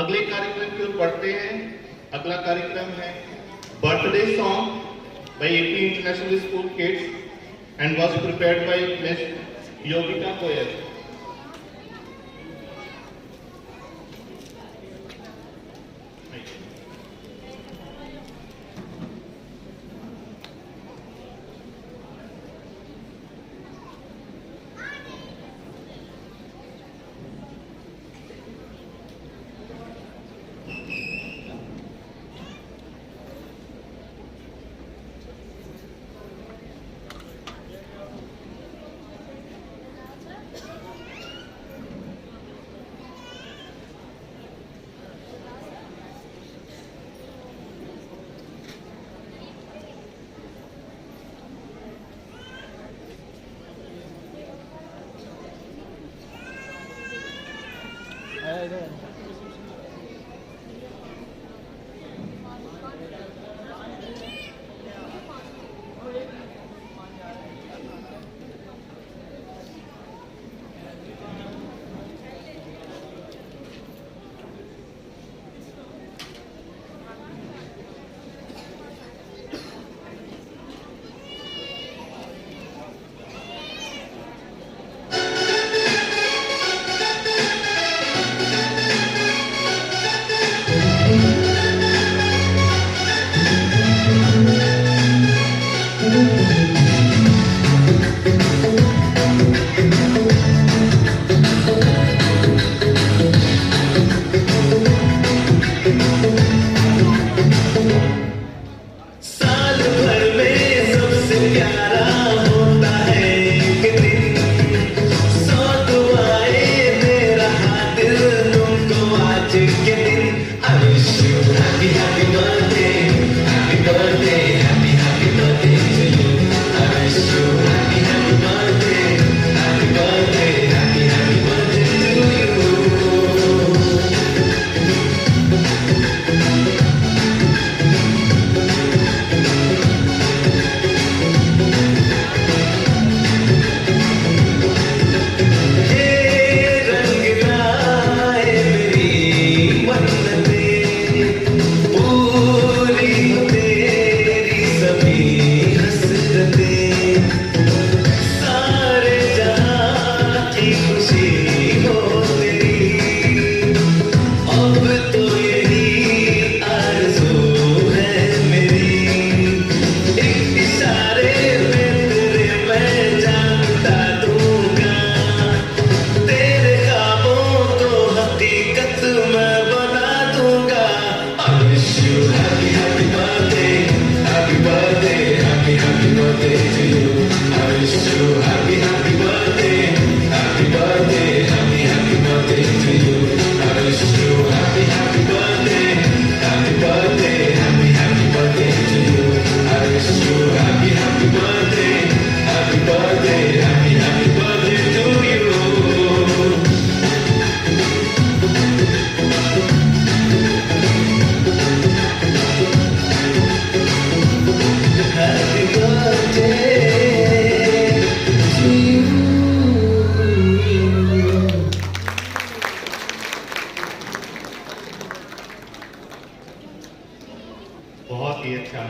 अगले कार्यक्रम की ओर बढ़ते हैं। अगला कार्यक्रम है birthday song by AP international school kids and was prepared by miss Yogita Goyal. बहुत ही अच्छा।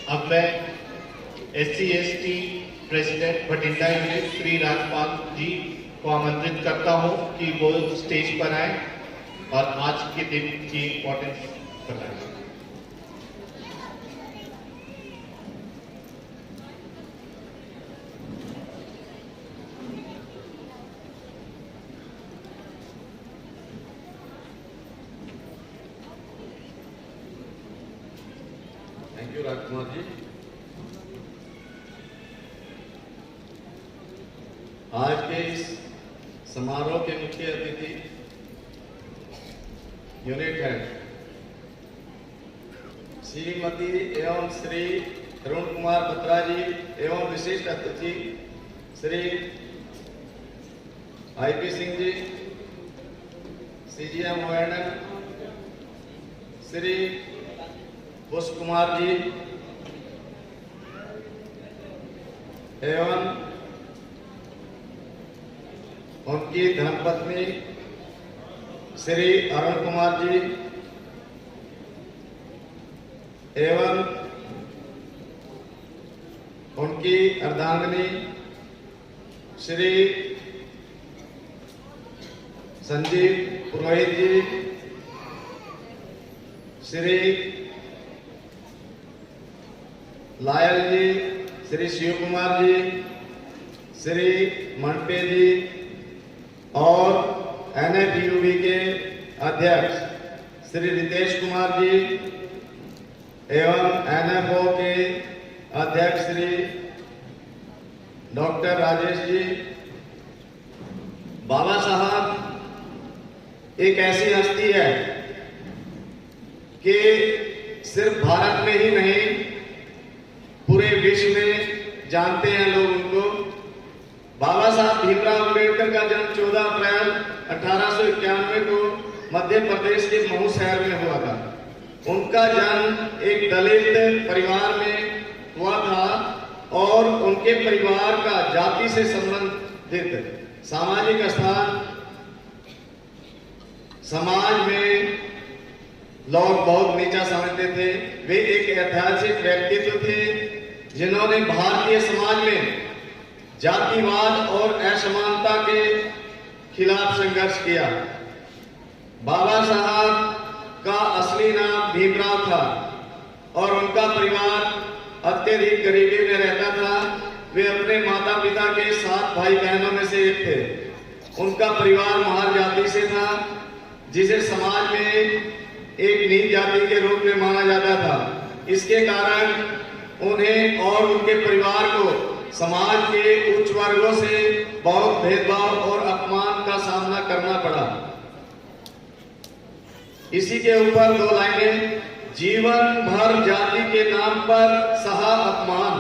अब मैं SC/ST president Bathinda unit Shri Rajpal ji को आमंत्रित करता हूं कि वो स्टेज पर आए और आज के दिन की इम्पोर्टेंस बताएं। Thank you Rajkumar ji. आज के इस समारोह के मुख्य अतिथि यूनिट हेड श्रीमती एवं श्री अरुण कुमार बत्रा जी एवं विशिष्ट अतिथि Shri IP Singh ji, CGM ONM Shri पुष्प कुमार जी, एवं उनकी धर्मपत्नी श्री अरुण कुमार जी एवं उनकी अर्धांगिनी श्री संजीव पुरोहित जी, श्री लायल जी, श्री शिव कुमार जी, श्री मनपे जी और NFUB के अध्यक्ष श्री रितेश कुमार जी एवं NFO के अध्यक्ष श्री डॉक्टर राजेश जी। बाबा साहब एक ऐसी हस्ती है कि सिर्फ भारत में ही नहीं पूरे विश्व में जानते हैं लोग उनको। बाबा साहब भीमराव अंबेडकर का जन्म 14 अप्रैल 1891 को मध्य प्रदेश के महू शहर में हुआ था। उनका जन्म एक दलित परिवार में हुआ था और उनके परिवार का जाति से संबंधित सामाजिक स्थान समाज में लोग बहुत नीचा समझते थे। वे एक ऐतिहासिक व्यक्तित्व थे जिन्होंने भारतीय समाज में जातिवाद और असमानता के खिलाफ संघर्ष किया। बाबा साहब का असली नाम भीमराव था और उनका परिवार अत्यधिक गरीबी में रहता था। वे अपने माता पिता के 7 भाई बहनों में से एक थे। उनका परिवार महार जाति से था जिसे समाज में एक नीच जाति के रूप में माना जाता था। इसके कारण उन्हें और उनके परिवार को समाज के उच्च वर्गों से बहुत भेदभाव और अपमान का सामना करना पड़ा। इसी के ऊपर 2 लाइनें। जीवन भर जाति के नाम पर सहा अपमान,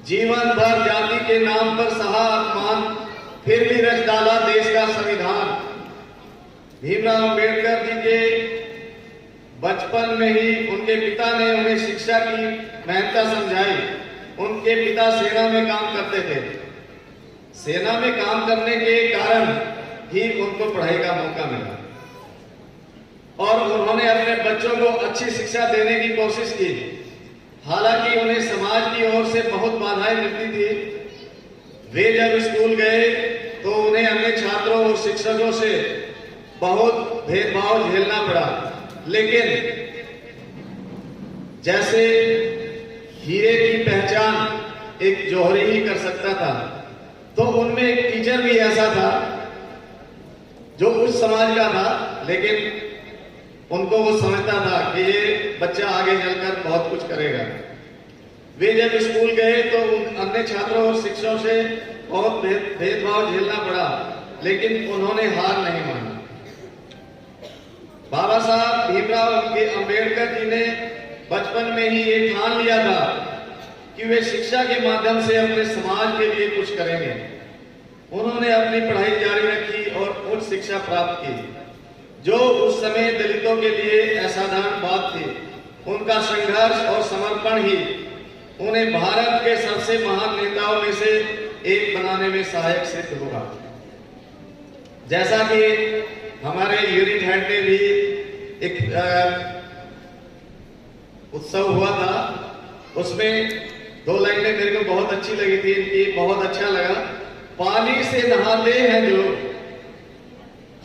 जीवन भर जाति के नाम पर सहा अपमान, फिर भी रच डाला देश का संविधान। भीमराव अंबेडकर जी के बचपन में ही उनके पिता ने उन्हें शिक्षा की महत्ता समझाई। उनके पिता सेना में काम करते थे। सेना में काम करने के कारण ही उनको पढ़ाई का मौका मिला और उन्होंने अपने बच्चों को अच्छी शिक्षा देने की कोशिश की। हालांकि उन्हें समाज की ओर से बहुत बाधाएं मिलती थी। वे जब स्कूल गए तो उन्हें अन्य छात्रों और शिक्षकों से बहुत भेदभाव झेलना पड़ा। लेकिन जैसे हीरे की पहचान एक जौहरी ही कर सकता था, तो उनमें एक टीचर भी ऐसा था जो उस समाज का था, लेकिन उनको वो समझता था कि ये बच्चा आगे चलकर बहुत कुछ करेगा। वे जब स्कूल गए तो उन अन्य छात्रों और शिक्षकों से बहुत भेदभाव झेलना पड़ा, लेकिन उन्होंने हार नहीं मानी। बाबा साहब भीमराव अंबेडकर जी ने बचपन में ही ये ठान लिया था कि वे शिक्षा के माध्यम से अपने समाज के लिए कुछ करेंगे। उन्होंने अपनी पढ़ाई जारी रखी और उच्च शिक्षा प्राप्त की, जो उस समय दलितों के लिए असाधारण बात थी। उनका संघर्ष और समर्पण ही उन्हें भारत के सबसे महान नेताओं में से एक बनाने में सहायक सिद्ध होगा। जैसा कि हमारे यूनिट हेड ने भी एक उत्सव हुआ था, उसमें 2 लाइनें मेरे को बहुत अच्छी लगी थी इनकी, बहुत अच्छा लगा। पानी से नहाते हैं जो,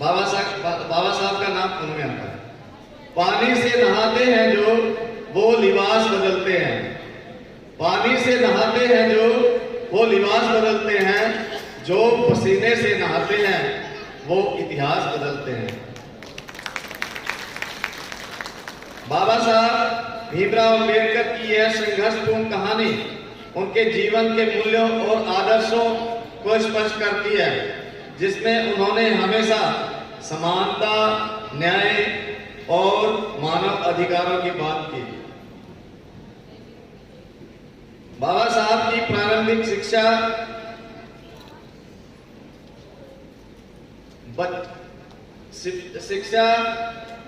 बाबा साहब का नाम सुन में आता है। पानी से नहाते हैं जो वो लिबास बदलते हैं, पानी से नहाते हैं जो वो लिबास बदलते हैं, जो पसीने से नहाते हैं वो इतिहास बदलते हैं। बाबा साहब भीमराव अंबेडकर की यह संघर्षपूर्ण कहानी उनके जीवन के मूल्यों और आदर्शों को स्पष्ट करती है, जिसमें उन्होंने हमेशा समानता, न्याय और मानव अधिकारों की बात की। बाबा साहब की प्रारंभिक शिक्षा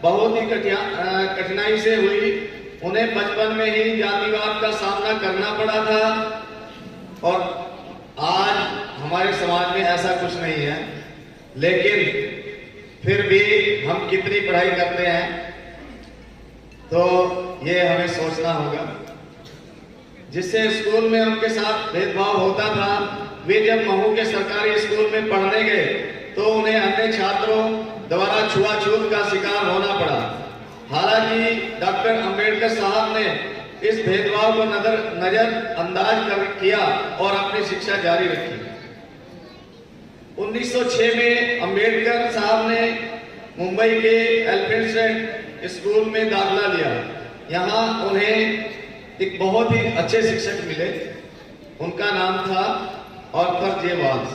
बहुत ही कठिनाई से हुई। उन्हें बचपन में ही जातिवाद का सामना करना पड़ा था और आज हमारे समाज में ऐसा कुछ नहीं है, लेकिन फिर भी हम कितनी पढ़ाई करते हैं तो ये हमें सोचना होगा। जिससे स्कूल में उनके साथ भेदभाव होता था, वे जब महू के सरकारी स्कूल में पढ़ने गए तो उन्हें अन्य छात्रों द्वारा छुआछूत का शिकार होना पड़ा। हालांकि डॉक्टर अंबेडकर साहब ने इस भेदभाव को नजरअंदाज किया और अपनी शिक्षा जारी रखी। 1906 में अंबेडकर साहब ने मुंबई के एल्फ्रेड स्कूल में दाखिला लिया। यहाँ उन्हें एक बहुत ही अच्छे शिक्षक मिले, उनका नाम था आर्थर जे वाल्स,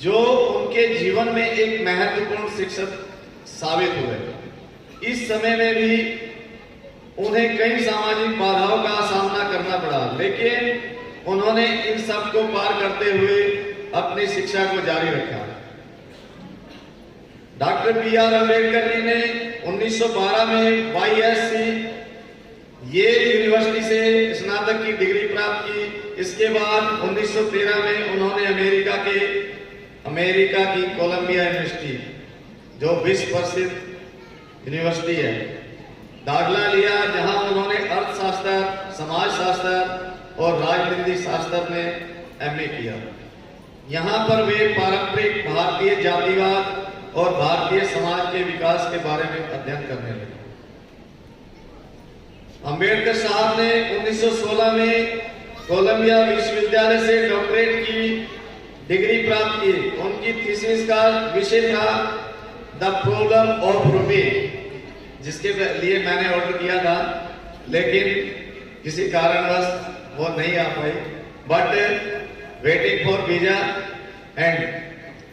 जो उनके जीवन में एक महत्वपूर्ण शिक्षक साबित हुए। इस समय में भी उन्हें कई सामाजिक बाधाओं का सामना करना पड़ा, लेकिन उन्होंने इन सब को पार करते हुए अपनी शिक्षा को जारी रखा। Doctor B R. अम्बेडकर जी ने 1912 में YSC येल यूनिवर्सिटी से स्नातक की डिग्री प्राप्त की। इसके बाद 1913 में उन्होंने अमेरिका की कोलंबिया यूनिवर्सिटी, जो विश्व प्रसिद्ध यूनिवर्सिटी है, दाखिला लिया, जहां उन्होंने अर्थशास्त्र, समाजशास्त्र और राजनीति शास्त्र में MA किया। यहाँ पर वे पारंपरिक भारतीय जातिवाद और भारतीय समाज के विकास के बारे में अध्ययन करने लगे। अंबेडकर साहब ने 1916 में कोलंबिया विश्वविद्यालय से डॉक्टरेट की डिग्री प्राप्त की। उनकी थीसिस का विषय था द प्रॉब्लम ऑफ रूबी, जिसके लिए मैंने ऑर्डर किया था, लेकिन किसी कारणवश वो नहीं आ पाई। But waiting for visa and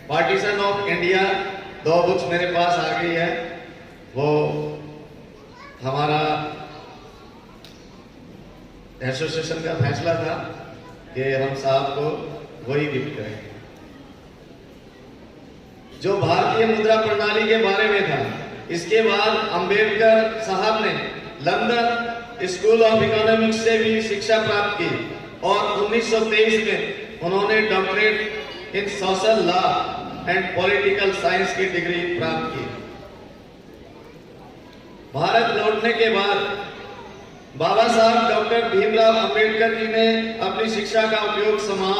partition of India, 2 books मेरे पास आ गई है। वो हमारा एसोसिएशन का फैसला था कि हम साहब को वही गिफ्ट करेंगे। जो भारतीय मुद्रा प्रणाली के बारे में था। इसके बाद अंबेडकर साहब ने लंदन स्कूल ऑफ इकोनॉमिक्स से भी शिक्षा प्राप्त की और 1923 में उन्होंने doctorate in social law and political science की डिग्री प्राप्त की। भारत लौटने के बाद बाबा साहब डॉक्टर भीमराव अंबेडकर जी ने अपनी शिक्षा का उपयोग समाज